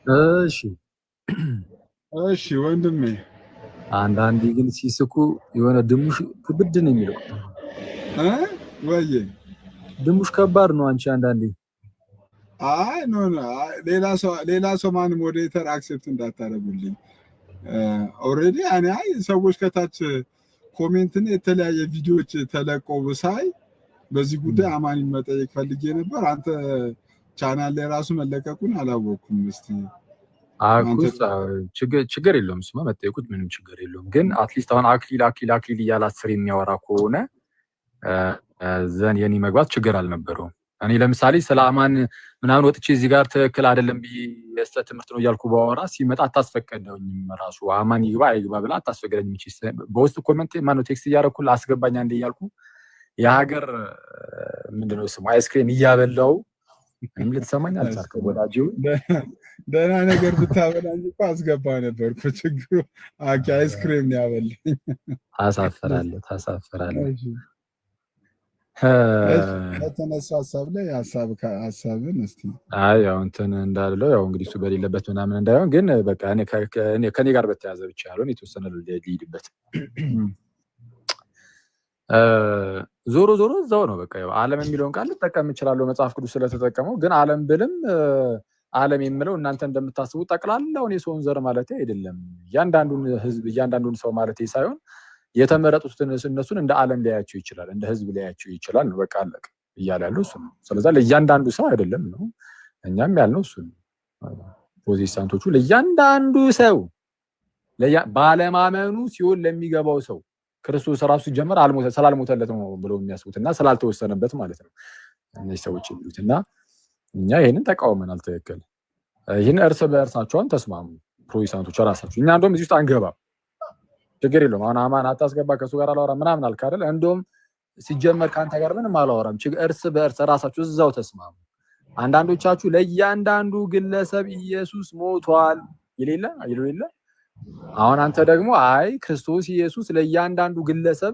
እሺ እሺ ወንድሜ አንዳንዴ ግን ሲስኩ የሆነ ድሙሽ ክብድ ነው የሚለው ወይ ድሙሽ ከባድ ነው። አንቺ አንዳንዴ አይ ኖ ሌላ ሰው ማን ሞዴሬተር አክሴፕት እንዳታረጉልኝ ኦልሬዲ እኔ ሰዎች ከታች ኮሜንትን የተለያየ ቪዲዮዎች ተለቀው ሳይ በዚህ ጉዳይ አማኒ መጠየቅ ፈልጌ ነበር። አንተ ቻናል ላይ ራሱ መለቀቁን አላወኩም። እስቲ አኩስ ችግር የለውም። ስማ መጠየቁት ምንም ችግር የለውም። ግን አትሊስት አሁን አክሊል እያለ 10 የሚያወራ ከሆነ ዘን የኔ መግባት ችግር አልነበረውም። እኔ ለምሳሌ ስለ አማን ምናምን ወጥቼ እዚህ ጋር ትክክል አይደለም ብዬ የስተት ትምህርት ነው እያልኩ ባወራ ሲመጣ አታስፈቀደኝም። ራሱ አማን ይግባ አይግባ ብላ አታስፈቀደኝም። በውስጥ ኮመንት ማነው ቴክስት እያደረኩልህ አስገባኝ አንዴ እያልኩ የሀገር ምንድነው ስሙ አይስክሬም እያበላው ምንም ልትሰማኝ አልቻልክም ወዳጅ። ደህና ነገር ብታበላኝ እኮ አስገባ ነበር እኮ ችግሩ አይስክሬም ነው ያበላኝ። ታሳፍራለህ። ከተነሱ ሀሳብ ላይ ሀሳብን እስቲ ያው እንትን እንዳለው ያው እንግዲህ እሱ በሌለበት ምናምን እንዳይሆን ግን በቃ ከኔ ጋር በተያዘ ብቻ ያለውን የተወሰነ ልሂድበት። ዞሮ እዛው ነው በቃ ያው ዓለም የሚለውን ቃል ልጠቀም እችላለሁ መጽሐፍ ቅዱስ ስለተጠቀመው። ግን ዓለም ብልም ዓለም የምለው እናንተ እንደምታስቡ ጠቅላላውን የሰውን ዘር ማለት አይደለም። እያንዳንዱን ህዝብ እያንዳንዱን ሰው ማለት ሳይሆን የተመረጡትን እነሱን እንደ ዓለም ሊያያቸው ይችላል፣ እንደ ህዝብ ሊያያቸው ይችላል ነው በቃ አለቅ እያለ ያለው እሱ ነው። ስለዚህ ለእያንዳንዱ ሰው አይደለም ነው እኛም ያልነው እሱ ነው። ፕሮቴስታንቶቹ ለእያንዳንዱ ሰው ባለማመኑ ሲሆን ለሚገባው ሰው ክርስቶስ ራሱ ሲጀመር ስላልሞተለት ነው ብለው የሚያስቡት እና ስላልተወሰነበት ማለት ነው እነዚህ ሰዎች የሚሉት። እና እኛ ይህንን ተቃውመናል። ትክክል። ይህን እርስ በእርሳቸውን ተስማሙ ፕሮቴስታንቶች ራሳቸው። እኛ እንደውም እዚህ ውስጥ አንገባም፣ ችግር የለውም። አሁን አማን አታስገባ ከሱ ጋር አላወራም ምናምን አልክ አይደል? እንደውም ሲጀመር ከአንተ ጋር ምንም አላወራም። እርስ በእርስ ራሳችሁ እዛው ተስማሙ። አንዳንዶቻችሁ ለእያንዳንዱ ግለሰብ ኢየሱስ ሞቷል ይሌለ አሁን አንተ ደግሞ አይ ክርስቶስ ኢየሱስ ለእያንዳንዱ ግለሰብ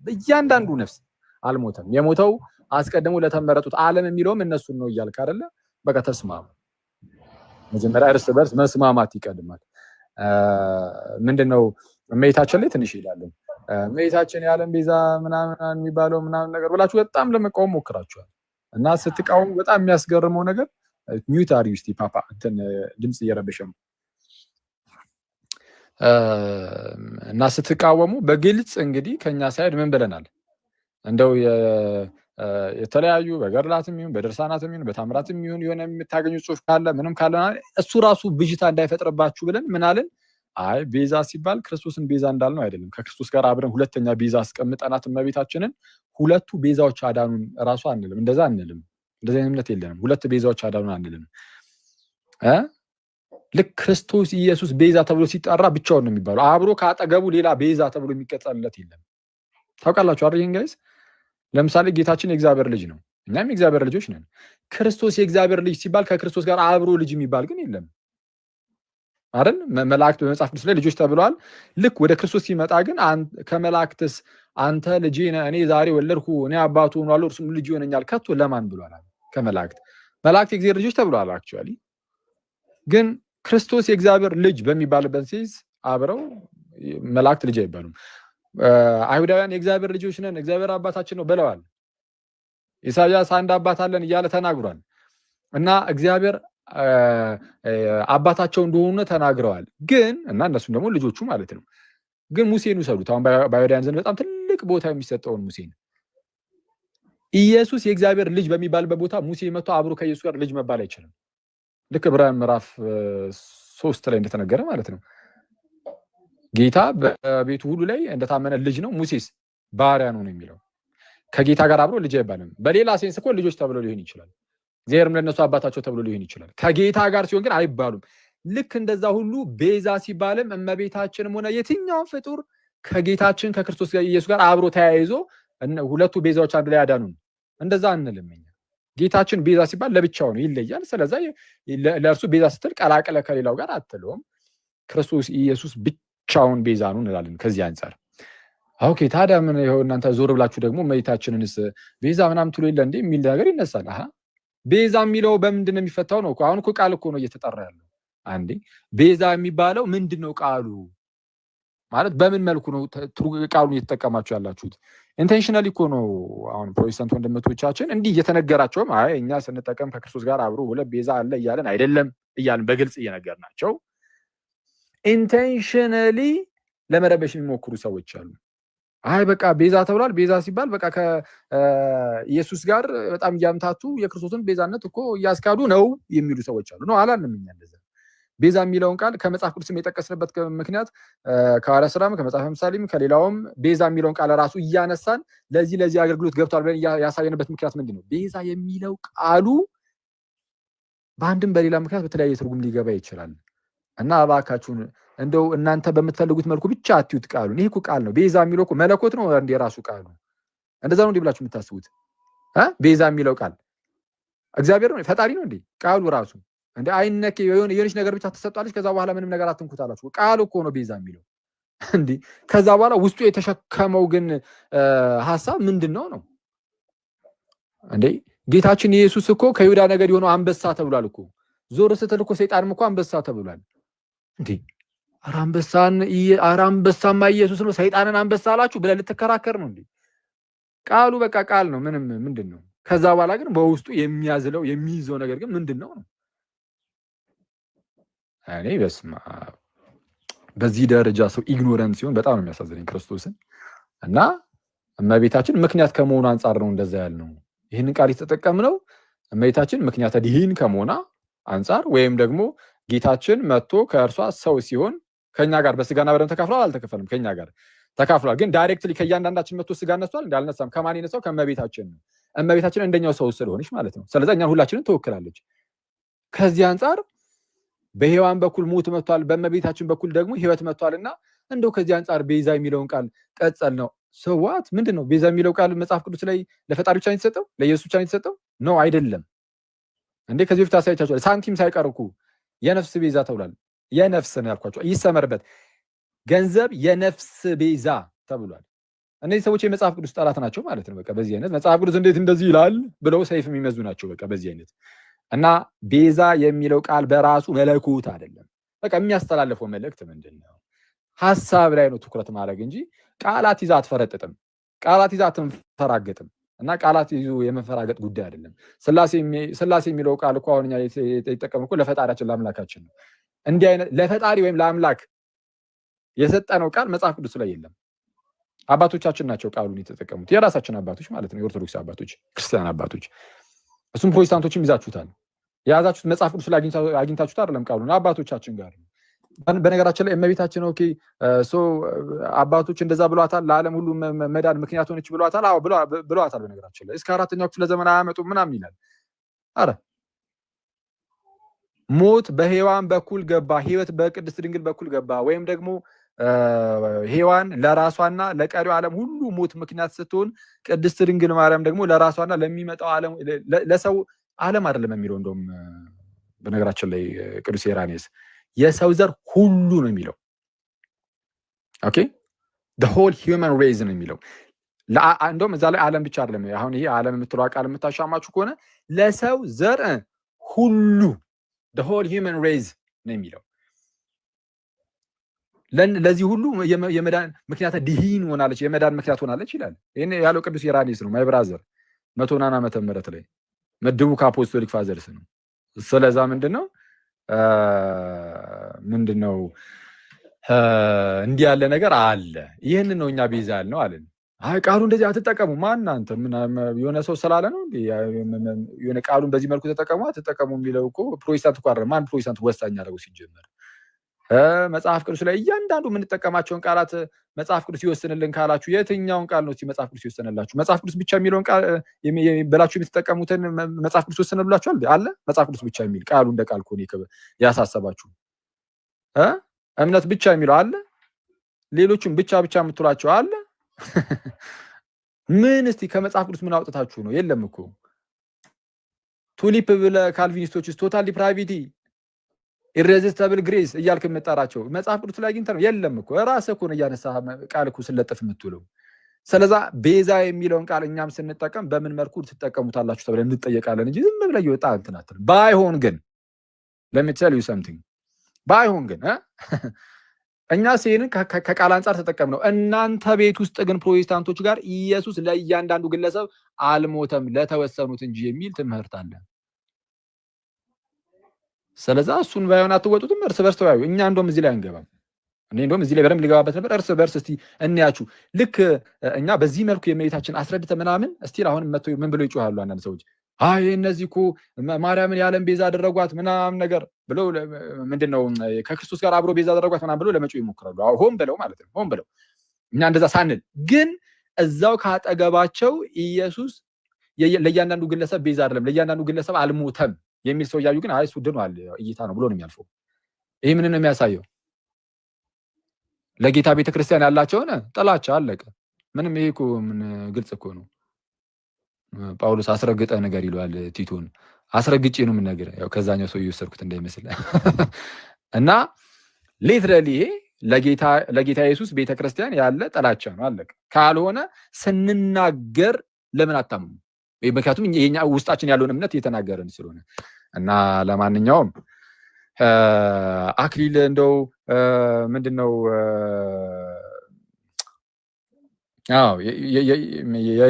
በእያንዳንዱ ነፍስ አልሞተም፣ የሞተው አስቀድሞ ለተመረጡት ዓለም የሚለውም እነሱን ነው እያልክ አይደለ? በቃ ተስማሙ። መጀመሪያ እርስ በርስ መስማማት ይቀድማል። ምንድነው እመቤታችን ላይ ትንሽ ይላለን። እመቤታችን የዓለም ቤዛ ምናምን የሚባለው ምናምን ነገር ብላችሁ በጣም ለመቃወም ሞክራችኋል። እና ስትቃወሙ በጣም የሚያስገርመው ነገር ሚዩት አድርጊ እስቲ ፓፓ እንትን ድምጽ እየረበሸ ነው። እና ስትቃወሙ በግልጽ እንግዲህ ከኛ ሳይድ ምን ብለናል? እንደው የተለያዩ በገድላትም ይሁን በድርሳናትም ይሁን በታምራትም ይሁን የሆነ የምታገኙ ጽሑፍ ካለ ምንም ካለ እሱ ራሱ ብዥታ እንዳይፈጥርባችሁ ብለን ምን አለን? አይ ቤዛ ሲባል ክርስቶስን ቤዛ እንዳልነው አይደለም። ከክርስቶስ ጋር አብረን ሁለተኛ ቤዛ አስቀምጠናት እመቤታችንን ሁለቱ ቤዛዎች አዳኑን ራሱ አንልም። እንደዛ አንልም። እንደዛ እምነት የለንም። ሁለት ቤዛዎች አዳኑን አንልም። ልክ ክርስቶስ ኢየሱስ ቤዛ ተብሎ ሲጠራ ብቻውን ነው የሚባለው። አብሮ ካጠገቡ ሌላ ቤዛ ተብሎ የሚቀጠልለት የለም። ታውቃላችሁ አይደል? ይሄን ጋይስ ለምሳሌ ጌታችን የእግዚአብሔር ልጅ ነው፣ እኛም የእግዚአብሔር ልጆች ነን። ክርስቶስ የእግዚአብሔር ልጅ ሲባል ከክርስቶስ ጋር አብሮ ልጅ የሚባል ግን የለም አይደል? መላእክት በመጽሐፍ ቅዱስ ላይ ልጆች ተብለዋል። ልክ ወደ ክርስቶስ ሲመጣ ግን ከመላእክትስ አንተ ልጄ ነህ እኔ ዛሬ ወለድኩ እኔ አባቱ ሆኗለሁ እርሱም ልጅ ይሆነኛል ከቶ ለማን ብሏል? ከመላእክት መላእክት የእግዚአብሔር ልጆች ተብለዋል። አክቹአሊ ግን ክርስቶስ የእግዚአብሔር ልጅ በሚባልበት ሲዝ አብረው መላእክት ልጅ አይባሉም። አይሁዳውያን የእግዚአብሔር ልጆች ነን እግዚአብሔር አባታችን ነው ብለዋል። ኢሳይያስ አንድ አባት አለን እያለ ተናግሯል። እና እግዚአብሔር አባታቸው እንደሆነ ተናግረዋል። ግን እና እነሱም ደግሞ ልጆቹ ማለት ነው። ግን ሙሴን ውሰዱት። አሁን በአይሁዳውያን ዘንድ በጣም ትልቅ ቦታ የሚሰጠውን ሙሴን ኢየሱስ የእግዚአብሔር ልጅ በሚባልበት ቦታ ሙሴ መጥቶ አብሮ ከኢየሱስ ጋር ልጅ መባል አይችልም። ልክ ዕብራውያን ምዕራፍ 3 ላይ እንደተነገረ ማለት ነው። ጌታ በቤቱ ሁሉ ላይ እንደታመነ ልጅ ነው፣ ሙሴስ ባሪያ ነው የሚለው። ከጌታ ጋር አብሮ ልጅ አይባልም። በሌላ ሴንስ እኮ ልጆች ተብሎ ሊሆን ይችላል። እግዚአብሔርም ለነሱ አባታቸው ተብሎ ሊሆን ይችላል። ከጌታ ጋር ሲሆን ግን አይባሉም። ልክ እንደዛ ሁሉ ቤዛ ሲባልም እመቤታችንም ሆነ የትኛውን ፍጡር ከጌታችን ከክርስቶስ ኢየሱስ ጋር አብሮ ተያይዞ ሁለቱ ቤዛዎች አንድ ላይ ያዳኑን እንደዛ አንልም እኛ። ጌታችን ቤዛ ሲባል ለብቻው ነው፣ ይለያል። ስለዚህ ለእርሱ ቤዛ ስትል ቀላቀለ ከሌላው ጋር አትለውም። ክርስቶስ ኢየሱስ ብቻውን ቤዛ ነው እንላለን። ከዚህ አንፃር ኦኬ። ታዲያ ምን ይኸው እናንተ ዞር ብላችሁ ደግሞ እመቤታችንንስ ቤዛ ምናምን ትሉ የለ እንዴ የሚል ነገር ይነሳል። ቤዛ የሚለው በምንድን ነው የሚፈታው ነው? አሁን እኮ ቃል እኮ ነው እየተጠራ ያለው። አንዴ ቤዛ የሚባለው ምንድነው ቃሉ ማለት በምን መልኩ ነው ቃሉን እየተጠቀማችሁ ያላችሁት? ኢንቴንሽናሊ እኮ ነው አሁን ፕሮቴስታንት ወንድሞቻችን እንዲህ እየተነገራቸውም አይ እኛ ስንጠቀም ከክርስቶስ ጋር አብሮ ሁለት ቤዛ አለ እያለን አይደለም እያልን በግልጽ እየነገርናቸው ኢንቴንሽናሊ ለመረበሽ የሚሞክሩ ሰዎች አሉ። አይ በቃ ቤዛ ተብሏል። ቤዛ ሲባል በቃ ከኢየሱስ ጋር በጣም እያምታቱ የክርስቶስን ቤዛነት እኮ እያስካዱ ነው የሚሉ ሰዎች አሉ። ነው አላልንም እኛ እንደዛ። ቤዛ የሚለውን ቃል ከመጽሐፍ ቅዱስም የጠቀስንበት ምክንያት ከሐዋርያት ሥራም ከመጽሐፈ ምሳሌም ከሌላውም ቤዛ የሚለውን ቃል ራሱ እያነሳን ለዚህ አገልግሎት ገብቷል ብለን ያሳየንበት ምክንያት ምንድን ነው? ቤዛ የሚለው ቃሉ በአንድም በሌላ ምክንያት በተለያየ ትርጉም ሊገባ ይችላል እና እባካችሁን እንደው እናንተ በምትፈልጉት መልኩ ብቻ አትዩት ቃሉን። ይሄ እኮ ቃል ነው። ቤዛ የሚለው እኮ መለኮት ነው እንደ ራሱ ቃሉ። እንደዛ ነው እንዴ ብላችሁ የምታስቡት? ቤዛ የሚለው ቃል እግዚአብሔር ነው ፈጣሪ ነው እንዴ ቃሉ ራሱ? እንደ አይነክ የሆነች ነገር ብቻ ተሰጣለች ከዛ በኋላ ምንም ነገር አትንኩት አላችሁ። ቃሉ እኮ ነው ቤዛ የሚለው እንዴ። ከዛ በኋላ ውስጡ የተሸከመው ግን ሐሳብ ምንድነው ነው እንዴ? ጌታችን ኢየሱስ እኮ ከይሁዳ ነገድ የሆነው አንበሳ ተብሏል እኮ። ዞር ስትል እኮ ሰይጣንም እኮ አንበሳ ተብሏል እንዴ። አንበሳማ ኢየሱስ ነው ሰይጣንን አንበሳ አላችሁ ብለህ ልትከራከር ነው እንዴ? ቃሉ በቃ ቃል ነው። ምንም ምንድነው? ከዛ በኋላ ግን በውስጡ የሚያዝለው የሚይዘው ነገር ግን ምንድነው ነው? እኔ በስመ አብ በዚህ ደረጃ ሰው ኢግኖረንት ሲሆን በጣም ነው የሚያሳዝነኝ ክርስቶስን። እና እመቤታችን ምክንያት ከመሆኑ አንጻር ነው እንደዛ ያልነው። ይህንን ቃል የተጠቀምነው እመቤታችን ምክንያት ዲህን ከመሆኗ አንጻር ወይም ደግሞ ጌታችን መጥቶ ከእርሷ ሰው ሲሆን ከኛ ጋር በስጋና በደም ተካፍሏል አልተከፈልም? ከኛ ጋር ተካፍሏል። ግን ዳይሬክትሊ ከእያንዳንዳችን መጥቶ ስጋ ነስቷል እንዳልነሳም ከማን የነሳው? ከእመቤታችን ነው። እመቤታችን እንደኛው ሰው ስለሆነች ማለት ነው። ስለዚህ እኛን ሁላችንን ትወክላለች። ከዚህ አንጻር በሔዋን በኩል ሞት መጥቷል፣ በእመቤታችን በኩል ደግሞ ሕይወት መጥቷልና እንደው ከዚህ አንጻር ቤዛ የሚለውን ቃል ቀጸል ነው። ሰዋት ምንድን ነው ቤዛ የሚለው ቃል መጽሐፍ ቅዱስ ላይ ለፈጣሪ ብቻ ነው የተሰጠው? ለኢየሱስ ብቻ ነው የተሰጠው? ነው አይደለም እንዴ? ከዚህ በፊት አሳይቻችኋል። ሳንቲም ሳይቀር እኮ የነፍስ ቤዛ ተብሏል። የነፍስ ነው ያልኳቸው፣ ይሰመርበት። ገንዘብ የነፍስ ቤዛ ተብሏል። እነዚህ ሰዎች የመጽሐፍ ቅዱስ ጠላት ናቸው ማለት ነው። በቃ በዚህ አይነት መጽሐፍ ቅዱስ እንዴት እንደዚህ ይላል ብለው ሰይፍ የሚመዙ ናቸው። በቃ በዚህ አይነት እና ቤዛ የሚለው ቃል በራሱ መለኮት አይደለም። በቃ የሚያስተላልፈው መልእክት ምንድን ነው? ሐሳብ ላይ ነው ትኩረት ማድረግ እንጂ ቃላት ይዛ አትፈረጥጥም፣ ቃላት ይዛ አትንፈራገጥም። እና ቃላት ይዞ የመፈራገጥ ጉዳይ አይደለም። ስላሴ የሚለው ቃል እኮ አሁን እኛ የተጠቀምነው እኮ ለፈጣሪያችን ለአምላካችን ነው። እንዲህ አይነት ለፈጣሪ ወይም ለአምላክ የሰጠነው ቃል መጽሐፍ ቅዱስ ላይ የለም። አባቶቻችን ናቸው ቃሉን የተጠቀሙት፣ የራሳችን አባቶች ማለት ነው፣ የኦርቶዶክስ አባቶች፣ ክርስቲያን አባቶች። እሱም ፕሮቴስታንቶችም ይዛችሁታል። የያዛችሁት መጽሐፍ ቅዱስ ላይ አግኝታችሁት አይደለም፣ ቃሉን አባቶቻችን ጋር ነው። በነገራችን ላይ እመቤታችን ኦኬ አባቶች እንደዛ ብሏታል፣ ለዓለም ሁሉ መዳን ምክንያት ሆነች ብሏታል። አዎ ብሏታል። በነገራችን ላይ እስከ 4ኛው ክፍለ ዘመን አያመጡም ምናምን ይላል። አረ ሞት በሔዋን በኩል ገባ፣ ሕይወት በቅድስት ድንግል በኩል ገባ። ወይም ደግሞ ሔዋን ለራሷና ለቀሪው ዓለም ሁሉ ሞት ምክንያት ስትሆን ቅድስት ድንግል ማርያም ደግሞ ለራሷና ለሚመጣው ዓለም ለሰው ዓለም አይደለም የሚለው እንደውም በነገራችን ላይ ቅዱስ ኢራኔስ የሰው ዘር ሁሉ ነው የሚለው። ኦኬ the whole human race ነው የሚለው። እንደውም እዛ ላይ ዓለም ብቻ አይደለም። አሁን ይሄ ዓለም የምትለው ቃል የምታሻማችሁ ከሆነ ለሰው ዘር ሁሉ the whole human race ነው የሚለው። ለዚህ ሁሉ የመዳን ምክንያት ዲሂን ሆናለች፣ የመዳን ምክንያት ሆናለች ይላል። ይሄን ያለው ቅዱስ ኢራኔስ ነው። ማይ ብራዘር 100 ዓመተ ምህረት ላይ መድቡ ከአፖስቶሊክ ፋዘርስ ነው። ስለዛ ምንድነው እንዲህ ያለ ነገር አለ። ይህንን ነው እኛ ቤዛ ያልነው አለን። አይ ቃሉ እንደዚህ አትጠቀሙ። ማን አንተ የሆነ ሰው ስላለ ነው እንዴ የሆነ ቃሉን በዚህ መልኩ ተጠቀሙ አትጠቀሙ የሚለው እኮ ፕሮቴስታንት እኮ አይደለም። ማን ፕሮቴስታንት ወሳኝ አደረገው ሲጀመር? መጽሐፍ ቅዱስ ላይ እያንዳንዱ የምንጠቀማቸውን ቃላት መጽሐፍ ቅዱስ ይወስንልን ካላችሁ የትኛውን ቃል ነው እስቲ መጽሐፍ ቅዱስ ይወስንላችሁ? መጽሐፍ ቅዱስ ብቻ የሚለውን ቃል በላችሁ የምትጠቀሙትን መጽሐፍ ቅዱስ ይወስንላችኋል አለ? መጽሐፍ ቅዱስ ብቻ የሚል ቃሉ እንደ ቃል ኮኔ ያሳሰባችሁ እምነት ብቻ የሚለው አለ? ሌሎችም ብቻ የምትሏቸው አለ? ምን እስቲ ከመጽሐፍ ቅዱስ ምን አውጥታችሁ ነው? የለም እኮ ቱሊፕ ብለህ ካልቪኒስቶች ቶታል ዲፕራቪቲ ኢሬዚስታብል ግሬስ እያልክ የምጠራቸው መጽሐፍ ቅዱስ ላይ አግኝተህ ነው? የለም እኮ ራስህ እኮ ነው እያነሳህ ቃል እኮ ስለጥፍ የምትውለው። ስለዛ ቤዛ የሚለውን ቃል እኛም ስንጠቀም በምን መልኩ ትጠቀሙታላችሁ ተብለን እንጠየቃለን እንጂ ዝም ብለህ እየወጣ እንትን አትልም። ባይሆን ግን let me tell you something ባይሆን ግን እኛ ሲሄንን ከቃል አንጻር ተጠቀምነው። እናንተ ቤት ውስጥ ግን ፕሮቴስታንቶች ጋር ኢየሱስ ለእያንዳንዱ ግለሰብ አልሞተም ለተወሰኑት እንጂ የሚል ትምህርት አለ። ስለዛ እሱን ባይሆን አትወጡትም፣ እርስ በርስ ተወያዩ። እኛ እንደውም እዚህ ላይ አንገባም። እኔ እንደውም እዚህ ላይ በደንብ ሊገባበት ነበር። እርስ በርስ እስቲ እንያችሁ። ልክ እኛ በዚህ መልኩ የእመቤታችን አስረድተ ምናምን እስቲል አሁን መጥቶ ምን ብለው ይጮሃሉ አንዳንድ ሰዎች፣ አይ እነዚህ እኮ ማርያምን የዓለም ቤዛ አደረጓት ምናምን ነገር ብለው ምንድነው ከክርስቶስ ጋር አብሮ ቤዛ አደረጓት ምናምን ብለው ለመጮህ ይሞክራሉ። ሆን ብለው ማለት ነው። ሆን ብለው እኛ እንደዛ ሳንል ግን እዛው ካጠገባቸው ኢየሱስ ለእያንዳንዱ ግለሰብ ቤዛ አይደለም፣ ለእያንዳንዱ ግለሰብ አልሞተም የሚል ሰው እያዩ ግን አይ እሱ ድኗል እይታ ነው ብሎ ነው የሚያልፈው። ይሄ ምን ነው የሚያሳየው? ለጌታ ቤተክርስቲያን ያላቸውን ጥላቻ አለቀ። ምንም ይሄ እኮ ምን ግልጽ እኮ ነው። ጳውሎስ አስረግጠ ነገር ይለዋል ቲቶን። አስረግጬ ነው ምን ነገር ያው ከዛኛው ሰው እየወሰድኩት እንዳይመስል እና ሊትራሊ ይሄ ለጌታ ኢየሱስ ቤተክርስቲያን ያለ ጥላቻ ነው አለቀ። ካልሆነ ስንናገር ለምን አታምኑ? ምክንያቱም የኛ ውስጣችን ያለውን እምነት እየተናገረን ስለሆነ እና ለማንኛውም አክሊል እንደው ምንድነው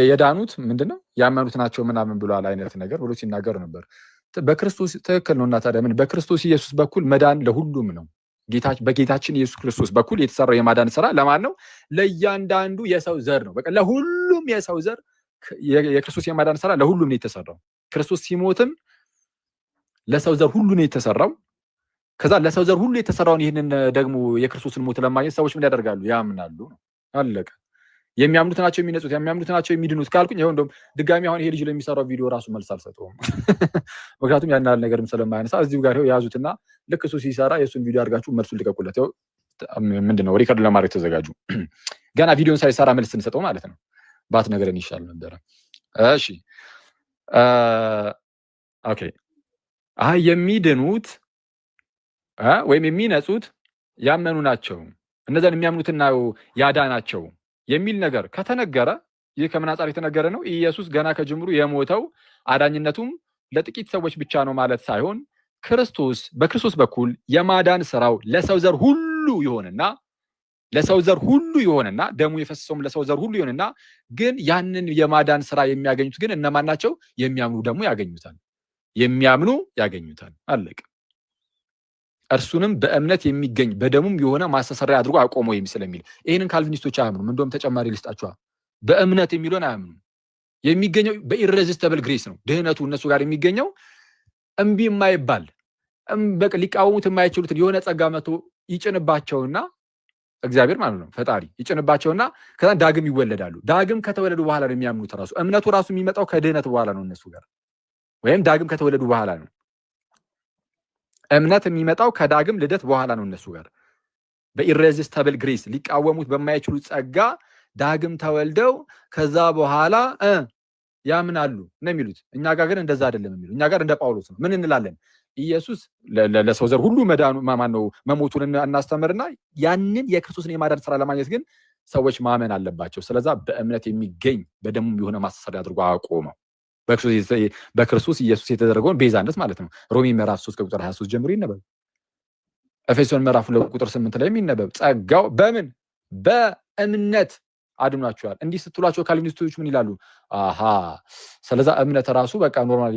የዳኑት ምንድነው ያመኑት ናቸው ምናምን ብሏል አይነት ነገር ብሎ ሲናገር ነበር። በክርስቶስ ትክክል ነው። እና ታዲያ ምን በክርስቶስ ኢየሱስ በኩል መዳን ለሁሉም ነው። በጌታችን ኢየሱስ ክርስቶስ በኩል የተሰራው የማዳን ስራ ለማን ነው? ለእያንዳንዱ የሰው ዘር ነው። በቃ ለሁሉም የሰው ዘር የክርስቶስ የማዳን ስራ ለሁሉም ነው የተሰራው። ክርስቶስ ሲሞትም ለሰው ዘር ሁሉ ነው የተሰራው። ከዛ ለሰው ዘር ሁሉ የተሰራውን ይህንን ደግሞ የክርስቶስን ሞት ለማግኘት ሰዎች ምን ያደርጋሉ? ያምናሉ። አለቀ። የሚያምኑት ናቸው የሚነጹት፣ የሚያምኑት ናቸው የሚድኑት ካልኩኝ ይኸው እንደውም ድጋሚ አሁን ይሄ ልጅ ለሚሰራው ቪዲዮ ራሱ መልስ አልሰጠውም። ምክንያቱም ያን ያህል ነገርም ስለማያነሳ እዚሁ ጋር ይኸው የያዙትና ልክ እሱ ሲሰራ የእሱን ቪዲዮ አድርጋችሁ መልሱን ልቀቁለት። ይኸው ምንድነው ሪከርድ ለማድረግ ተዘጋጁ። ገና ቪዲዮን ሳይሰራ መልስ ስንሰጠው ማለት ነው። ባት ነገርን ይሻል ነበረ። እሺ ኦኬ። አይ የሚድኑት ወይም የሚነጹት ያመኑ ናቸው፣ እነዛን የሚያምኑትና ያዳናቸው የሚል ነገር ከተነገረ ይህ ከምን አንጻር የተነገረ ነው? ኢየሱስ ገና ከጅምሩ የሞተው አዳኝነቱም ለጥቂት ሰዎች ብቻ ነው ማለት ሳይሆን በክርስቶስ በኩል የማዳን ስራው ለሰው ዘር ሁሉ ይሆንና ደሙ የፈሰሰውም ለሰው ዘር ሁሉ ይሆንና ግን ያንን የማዳን ስራ የሚያገኙት ግን እነማን ናቸው? የሚያምኑ ደግሞ ያገኙታል። የሚያምኑ ያገኙታል። አለቀ። እርሱንም በእምነት የሚገኝ በደሙም የሆነ ማስተሰሪያ አድርጎ አቆመው ስለሚል ይህንን ካልቪኒስቶች አያምኑም። እንደውም ተጨማሪ ልስጣችኋ። በእምነት የሚለውን አያምኑም። የሚገኘው በኢሬዚስተብል ግሬስ ነው። ድህነቱ እነሱ ጋር የሚገኘው እምቢ የማይባል በቃ ሊቃወሙት የማይችሉትን የሆነ ጸጋ መቶ ይጭንባቸውና እግዚአብሔር ማለት ነው ፈጣሪ ይጭንባቸውና ከዛ ዳግም ይወለዳሉ። ዳግም ከተወለዱ በኋላ ነው የሚያምኑት። ራሱ እምነቱ ራሱ የሚመጣው ከድህነት በኋላ ነው እነሱ ጋር፣ ወይም ዳግም ከተወለዱ በኋላ ነው። እምነት የሚመጣው ከዳግም ልደት በኋላ ነው እነሱ ጋር። በኢሬዚስተብል ግሬስ ሊቃወሙት በማይችሉ ጸጋ ዳግም ተወልደው ከዛ በኋላ ያምናሉ ነው የሚሉት። እኛ ጋር ግን እንደዛ አይደለም የሚሉ። እኛ ጋር እንደ ጳውሎስ ነው። ምን እንላለን? ኢየሱስ ለሰው ዘር ሁሉ መዳኑ ማነው መሞቱን እናስተምርና ያንን የክርስቶስን የማዳን ስራ ለማግኘት ግን ሰዎች ማመን አለባቸው። ስለዛ በእምነት የሚገኝ በደሙም የሆነ ማስተሰሪያ አድርጎ አቆመው። በክርስቶስ ኢየሱስ የተደረገውን ቤዛነት ማለት ነው። ሮሜ ምዕራፍ 3 ቁጥር 23 ጀምሮ ይነበብ። ኤፌሶን ምዕራፍ 2 ቁጥር 8 ላይ የሚነበብ ጸጋው በምን በእምነት አድኗቸዋል። እንዲህ ስትሏቸው ካልቪኒስቶች ምን ይላሉ? አሃ ስለዛ እምነት ራሱ በቃ ኖርማል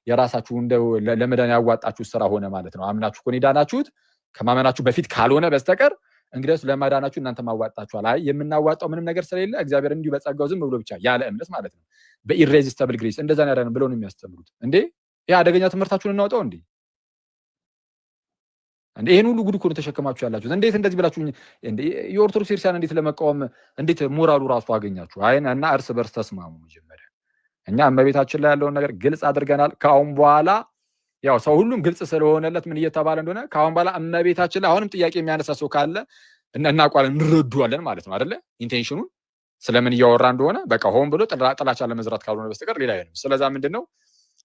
የራሳችሁ እንደው ለመዳን ያዋጣችሁ ስራ ሆነ ማለት ነው። አምናችሁ እኮ ነው የዳናችሁት ከማመናችሁ በፊት ካልሆነ በስተቀር እንግዲህ ለማዳናችሁ እናንተ ማዋጣችኋል። አይ የምናዋጣው ምንም ነገር ስለሌለ እግዚአብሔር እንዲሁ በጸጋው ዝም ብሎ ብቻ ያለ እምነት ማለት ነው በኢሬዚስተብል ግሬስ እንደዛ ነው ያዳነን ብለው ነው የሚያስተምሩት። እንዴ ይሄ አደገኛ ትምህርታችሁን እናውጣው እንዴ! እንዴ ይሄን ሁሉ ጉድ እኮ ነው ተሸክማችሁ ያላችሁት። እንዴት እንደዚህ ብላችሁ እንዴ የኦርቶዶክስ ክርስቲያን እንዴት ለመቃወም እንዴት ሞራሉ ራሱ አገኛችሁ? እና እርስ በርስ ተስማሙ። መጀመሪያ እኛ እመቤታችን ላይ ያለውን ነገር ግልጽ አድርገናል። ከአሁን በኋላ ያው ሰው ሁሉም ግልጽ ስለሆነለት ምን እየተባለ እንደሆነ ከአሁን በኋላ እመቤታችን ላይ አሁንም ጥያቄ የሚያነሳ ሰው ካለ እናውቃለን፣ እንረዱዋለን ማለት ነው አይደለ? ኢንቴንሽኑን ስለምን እያወራ እንደሆነ በቃ ሆን ብሎ ጥላቻ ለመዝራት ካልሆነ በስተቀር ሌላ አይደለም። ስለዛ ምንድነው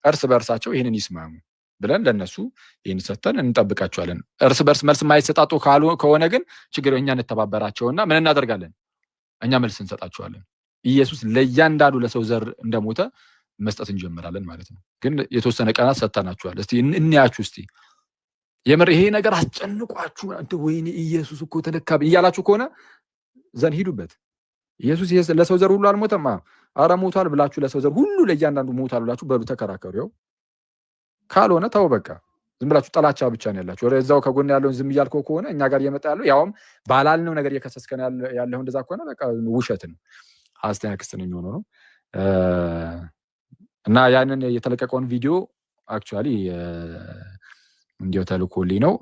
እርስ በርሳቸው ይሄንን ይስማሙ ብለን ለነሱ ይሄን ሰጥተን እንጠብቃቸዋለን። እርስ በርስ መልስ የማይሰጣጡ ከሆነ ግን ችግር እኛ እንተባበራቸውና ምን እናደርጋለን? እኛ መልስ እንሰጣቸዋለን። ኢየሱስ ለእያንዳንዱ ለሰው ዘር እንደሞተ መስጠት እንጀምራለን ማለት ነው። ግን የተወሰነ ቀናት ሰጥተናቸዋል። እስቲ እንያችሁ እስቲ የምር ይሄ ነገር አስጨንቋችሁ እንደ ወይኔ ኢየሱስ እኮ ተለካብኝ እያላችሁ ከሆነ ዘን ሂዱበት። ኢየሱስ ለሰው ዘር ሁሉ አልሞተም። አረ ሞቷል ብላችሁ ለሰው ዘር ሁሉ ለእያንዳንዱ ሞቷል ብላችሁ በሉ ተከራከሩ። ያው ካልሆነ ተው በቃ ዝም ብላችሁ ጠላቻ ብቻ ነው ያላችሁ። ወደዛው ከጎን ያለውን ዝም እያልከው ከሆነ እኛ ጋር እየመጣ ያለው ያውም ባላልነው ነገር እየከሰስከን ያለው እንደዛ ከሆነ በቃ ውሸት ነው፣ ሐሰተኛ ክስ ነው የሚሆነው ነው። እና ያንን የተለቀቀውን ቪዲዮ አክቹአሊ እንዲያው ተልኮልኝ ነው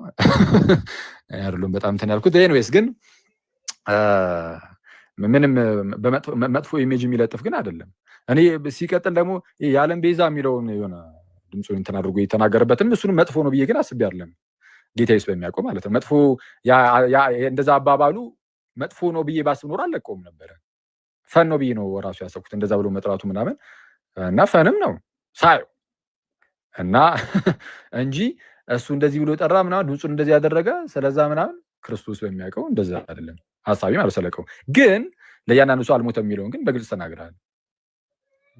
አይደለም በጣም እንትን ያልኩት። ኤኒዌይስ ግን ምንም መጥፎ ኢሜጅ የሚለጥፍ ግን አይደለም። እኔ ሲቀጥል ደግሞ የዓለም ቤዛ የሚለውን የሆነ ድምፁን እንትን አድርጎ የተናገረበትም እሱንም መጥፎ ነው ብዬ ግን አስቤ አይደለም። ጌታ ኢየሱስ በሚያውቀው ማለት ነው። መጥፎ እንደዛ አባባሉ መጥፎ ነው ብዬ ባስብ ኖር አልለቀውም ነበረ። ፈን ነው ብዬ ነው ራሱ ያሰብኩት እንደዛ ብሎ መጥራቱ ምናምን እና ፈንም ነው ሳየው እና እንጂ እሱ እንደዚህ ብሎ ጠራ ምናምን ድምፁን እንደዚህ ያደረገ ስለዛ ምናምን ክርስቶስ በሚያውቀው እንደዛ አይደለም ሐሳቢ ማለት ሰለቀው። ግን ለያናኑ ሰው አልሞተም የሚለውን ግን በግልጽ ተናግረሃል።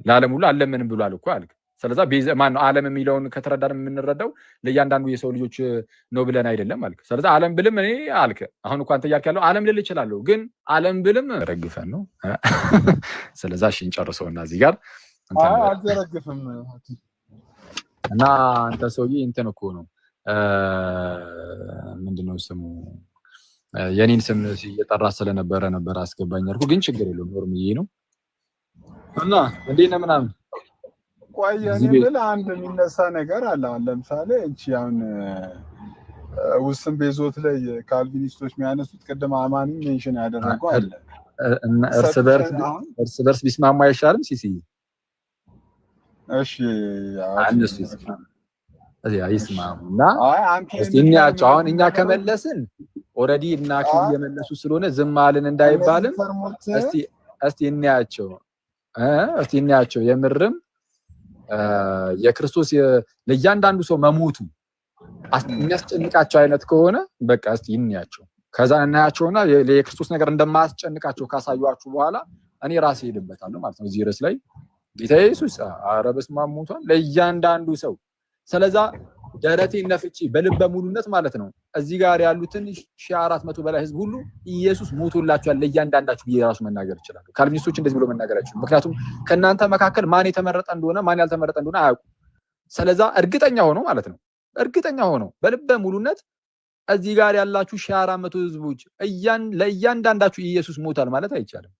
ለዓለም ሁሉ አለምንም ብሏል እኮ አልክ። ስለዛ ማን ነው ዓለም የሚለውን ከተረዳን የምንረዳው ለእያንዳንዱ የሰው ልጆች ነው ብለን አይደለም አልክ። ስለዛ ዓለም ብልም እኔ አልክ። አሁን እንኳን ተያልክ ያለው ዓለም ልል እችላለሁ፣ ግን ዓለም ብልም ረግፈን ነው። ስለዛ እሺ እንጨርሰውና እዚህ ጋር አልዘረግፍም እና አንተ ሰውዬ እንትን እኮ ነው ምንድነው ስሙ የኔን ስም እየጠራ ስለነበረ ነበር አስገባኝ አልኩ። ግን ችግር የለውም ኖርምዬ ነው። እና እንዴት ነው ምናምን ቆይ እኔ ብል አንድ የሚነሳ ነገር አለ። አሁን ለምሳሌ እቺ አሁን ውስን ቤዞት ላይ ካልቪኒስቶች የሚያነሱት ቅድም አማኒ ሜንሽን ያደረገው አለ እና እርስ በርስ ቢስማሙ አይሻልም? ሲሲ እሺ አንሱ ይስማሙ እና እስቲ እንያቸው። አሁን እኛ ከመለስን ኦልሬዲ እናኪ እየመለሱ ስለሆነ ዝም አልን እንዳይባልም እስቲ እንያቸው የምርም የክርስቶስ ለእያንዳንዱ ሰው መሞቱ የሚያስጨንቃቸው አይነት ከሆነ በቃ እስቲ እንያቸው። ከዛ እናያቸውና የክርስቶስ ነገር እንደማያስጨንቃቸው ካሳዩአችሁ በኋላ እኔ ራሴ ሄድበታለሁ ማለት ነው። እዚህ ርዕስ ላይ ጌታ ኢየሱስ ኧረ በስመ አብ ሞቷል ለእያንዳንዱ ሰው። ስለዛ ደረቴን ነፍቼ በልበ ሙሉነት ማለት ነው እዚህ ጋር ያሉትን 1400 በላይ ህዝብ ሁሉ ኢየሱስ ሞቶላችኋል ለእያንዳንዳችሁ ብዬ ራሱ መናገር ይችላል። ካልቪኒስቶች እንደዚህ ብሎ መናገር አይችሉም። ምክንያቱም ከእናንተ መካከል ማን የተመረጠ እንደሆነ ማን ያልተመረጠ እንደሆነ አያውቁም። ስለዛ እርግጠኛ ሆኖ ማለት ነው እርግጠኛ ሆኖ በልበ ሙሉነት እዚህ ጋር ያላችሁ 1400 ህዝቦች ለእያንዳንዳችሁ ኢየሱስ ሞታል ማለት አይቻልም።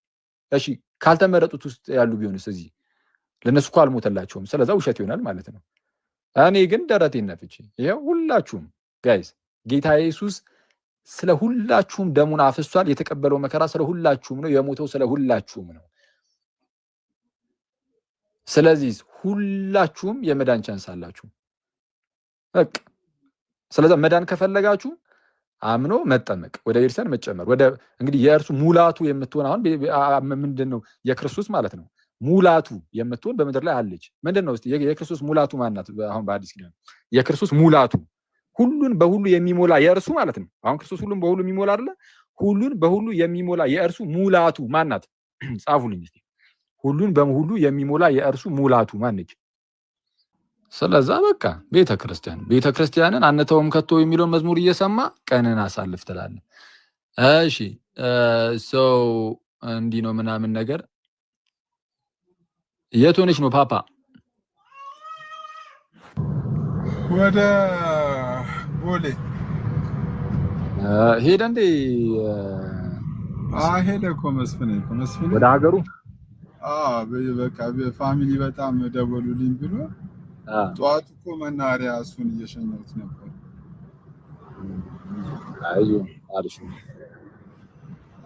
እሺ ካልተመረጡት ውስጥ ያሉ ቢሆንስ እዚህ ለነሱ እኮ አልሞተላቸውም። ስለዛ ውሸት ይሆናል ማለት ነው። እኔ ግን ደረቴን ነፍቼ ይሄው ሁላችሁም ጋይስ ጌታ ኢየሱስ ስለ ሁላችሁም ደሙን አፍሷል። የተቀበለው መከራ ስለ ሁላችሁም ነው። የሞተው ስለ ሁላችሁም ነው። ስለዚህ ሁላችሁም የመዳን ቻንስ አላችሁ። በቃ ስለዛ መዳን ከፈለጋችሁ አምኖ መጠመቅ፣ ወደ ቤተክርስቲያን መጨመር፣ ወደ እንግዲህ የእርሱ ሙላቱ የምትሆን አሁን ምንድነው የክርስቶስ ማለት ነው ሙላቱ የምትሆን በምድር ላይ አለች። ምንድነው እስቲ የክርስቶስ ሙላቱ ማናት? አሁን በአዲስ ኪዳን የክርስቶስ ሙላቱ ሁሉን በሁሉ የሚሞላ የእርሱ ማለት ነው። አሁን ክርስቶስ ሁሉን በሁሉ የሚሞላ አይደለ? ሁሉን በሁሉ የሚሞላ የእርሱ ሙላቱ ማናት? ጻፉልኝ እስቲ። ሁሉን በሁሉ የሚሞላ የእርሱ ሙላቱ ማነች? ስለዛ በቃ ቤተክርስቲያንን አንተውም ከቶ የሚለውን መዝሙር እየሰማ ቀንን አሳልፍ ትላለህ። እሺ ሰው እንዲህ ነው ምናምን ነገር የት ሆነሽ ነው ፓፓ? ወደ ቦሌ ሄደ እንዴ? ሄደ እኮ መስፍን ወደ ሀገሩ። በቃ ፋሚሊ በጣም ደወሉልኝ ብሎ ጠዋት እኮ መናኸሪያ እሱን እየሸኘሁት ነበር። አሪፍ ነው።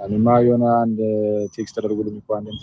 እኔማ የሆነ አንድ ቴክስት ተደርጎልኝ እኮ አንድ